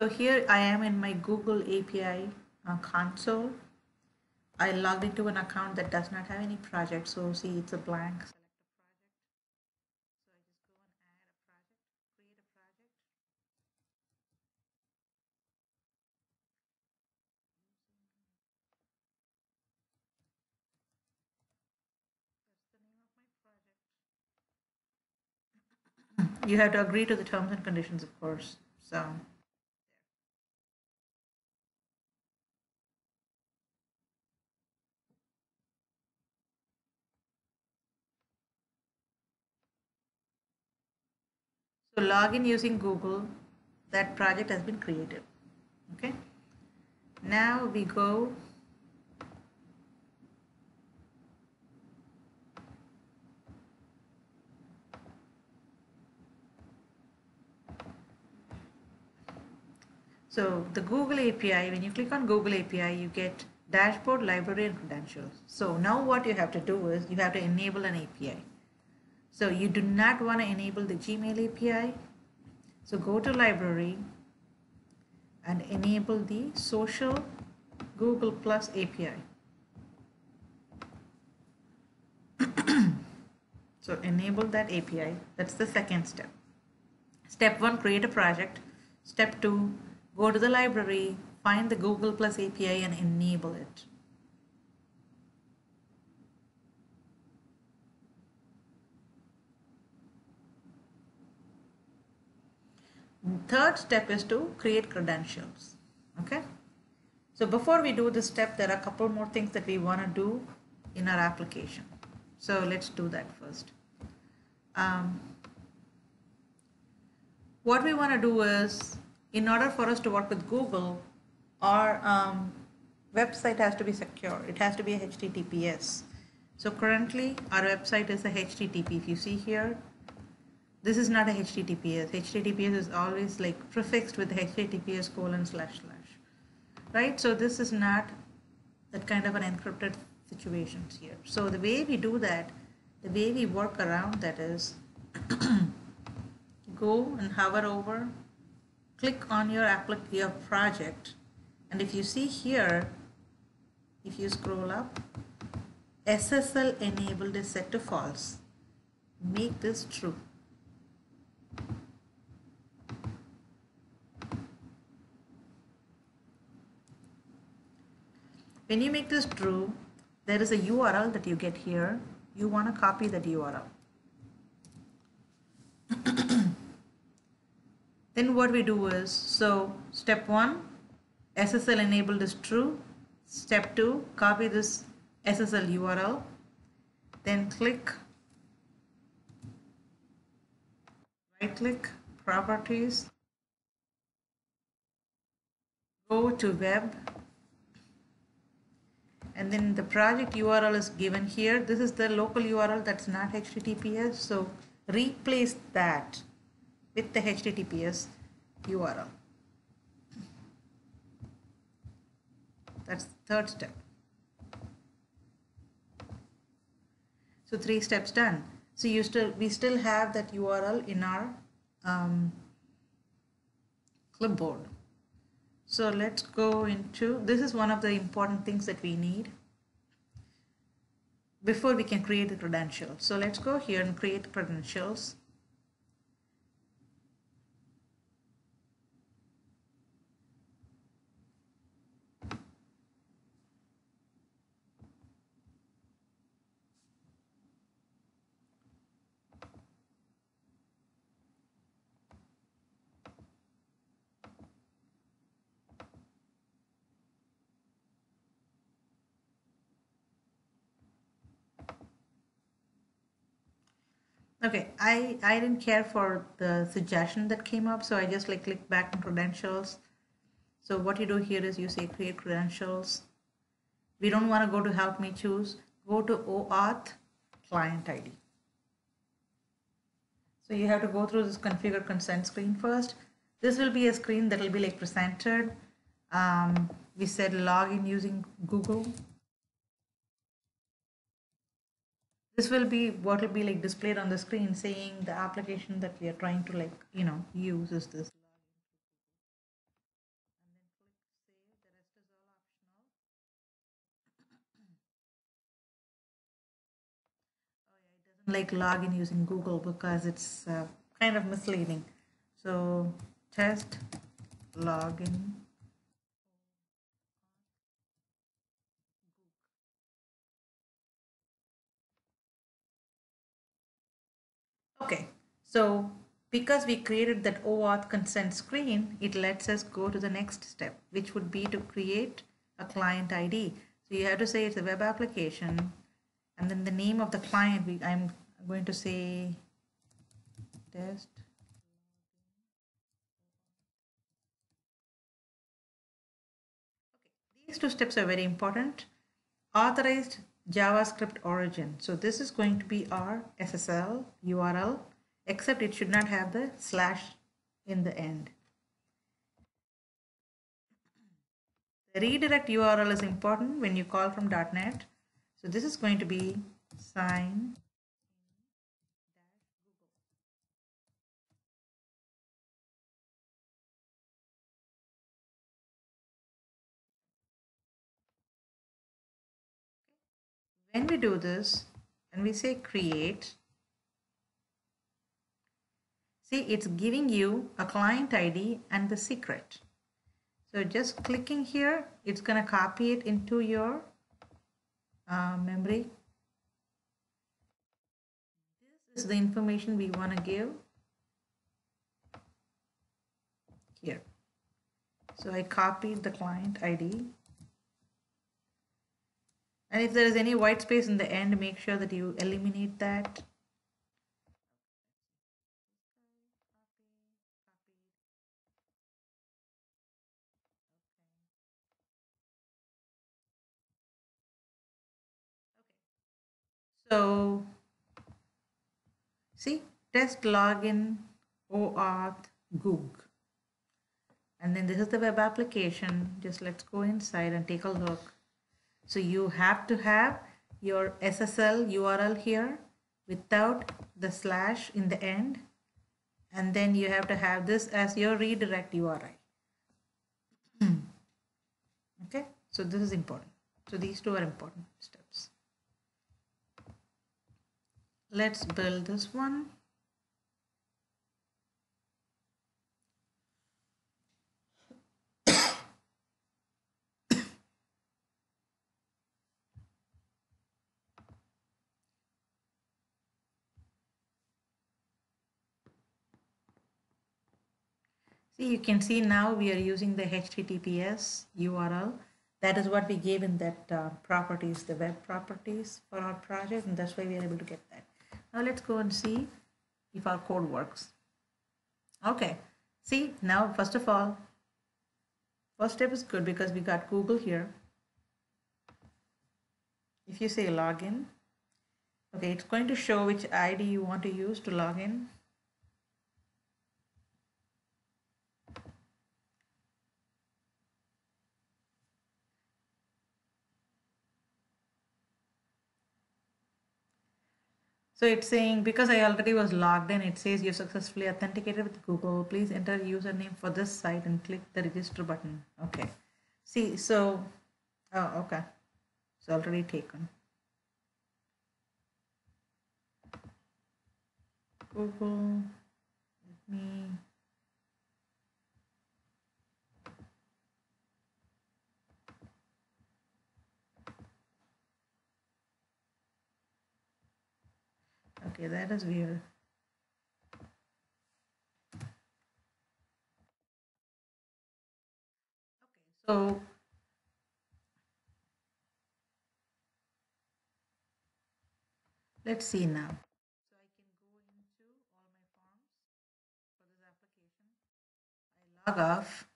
So here I am in my Google API console. I logged into an account that does not have any project. So see, it's a blank. Select a project. So I just go and add a project, create a project. That's the name of my project. You have to agree to the terms and conditions, of course. So log in using Google. That project has been created. Okay. Now we go So the Google API, when you click on Google API, you get dashboard, library, and credentials. So now what you have to do is you have to enable an API. So you do not want to enable the Gmail API. So go to library and enable the social Google Plus API. So enable that API. That's the second step. Step 1, create a project. Step 2, go to the library, find the Google Plus API and enable it. Third step is to create credentials. Okay. So before we do this step, there are a couple more things that we want to do in our application. So let's do that first. What we want to do is, in order for us to work with Google, our website has to be secure. It has to be a HTTPS. So currently our website is a HTTP. If you see here, this is not a HTTPS. HTTPS is always like prefixed with HTTPS:// right? So this is not that kind of an encrypted situation here. So the way we do that, the way we work around that is go and hover over, click on your project, and if you see here, if you scroll up, SSL enabled is set to false. Make this true. When you make this true, there is a URL that you get here. You want to copy that URL. Then what we do is, so step 1, SSL enabled is true. Step 2, copy this SSL URL. Then right click, properties, go to web, and then the project URL is given here. This is the local URL that's not HTTPS. So replace that with the HTTPS URL. That's the third step. So 3 steps done. So we still have that URL in our clipboard. So let's go into, this is one of the important things that we need before we can create the credentials. So let's go here and create credentials. Okay, I didn't care for the suggestion that came up, so I just like click back on credentials. So what you do here is you say create credentials. We don't want to go to help me choose. Go to OAuth client ID. So you have to go through this configure consent screen first. This will be a screen that will be like presented. We said login using Google. This will be what will be like displayed on the screen saying the application that we are trying to use is this. like login using Google because it's kind of misleading. So test login. Okay, so because we created that OAuth consent screen, it lets us go to the next step, which would be to create a client ID. So you have to say it's a web application, and then the name of the client, I'm going to say test. These two steps are very important. Authorized JavaScript origin. So this is going to be our SSL URL, except it should not have the slash in the end. The redirect URL is important when you call from .NET. So this is going to be sign. When we do this and we say create, see it's giving you a client ID and the secret. So just clicking here, it's going to copy it into your memory. This is the information we want to give here. So I copied the client ID. And if there is any white space in the end, make sure that you eliminate that. So see, test login OAuth Goog. And then this is the web application. Just let's go inside and take a look. So you have to have your SSL URL here without the slash in the end. And then you have to have this as your redirect URI. Okay, so this is important. So these two are important steps. Let's build this one. See, you can see now we are using the HTTPS URL. That is what we gave in that properties, the web properties for our project, and that's why we are able to get that. Now let's go and see if our code works. Okay, see now first of all, first step is good because we got Google here. If you say login, okay, it's going to show which ID you want to use to log in. So it's saying, because I already was logged in, it says you successfully authenticated with Google. Please enter username for this site and click the register button. Okay. See, so, oh, okay. It's already taken. Google, let me. Okay, that is weird. Okay, so let's see now. So I can go into all my forms for this application. I log off.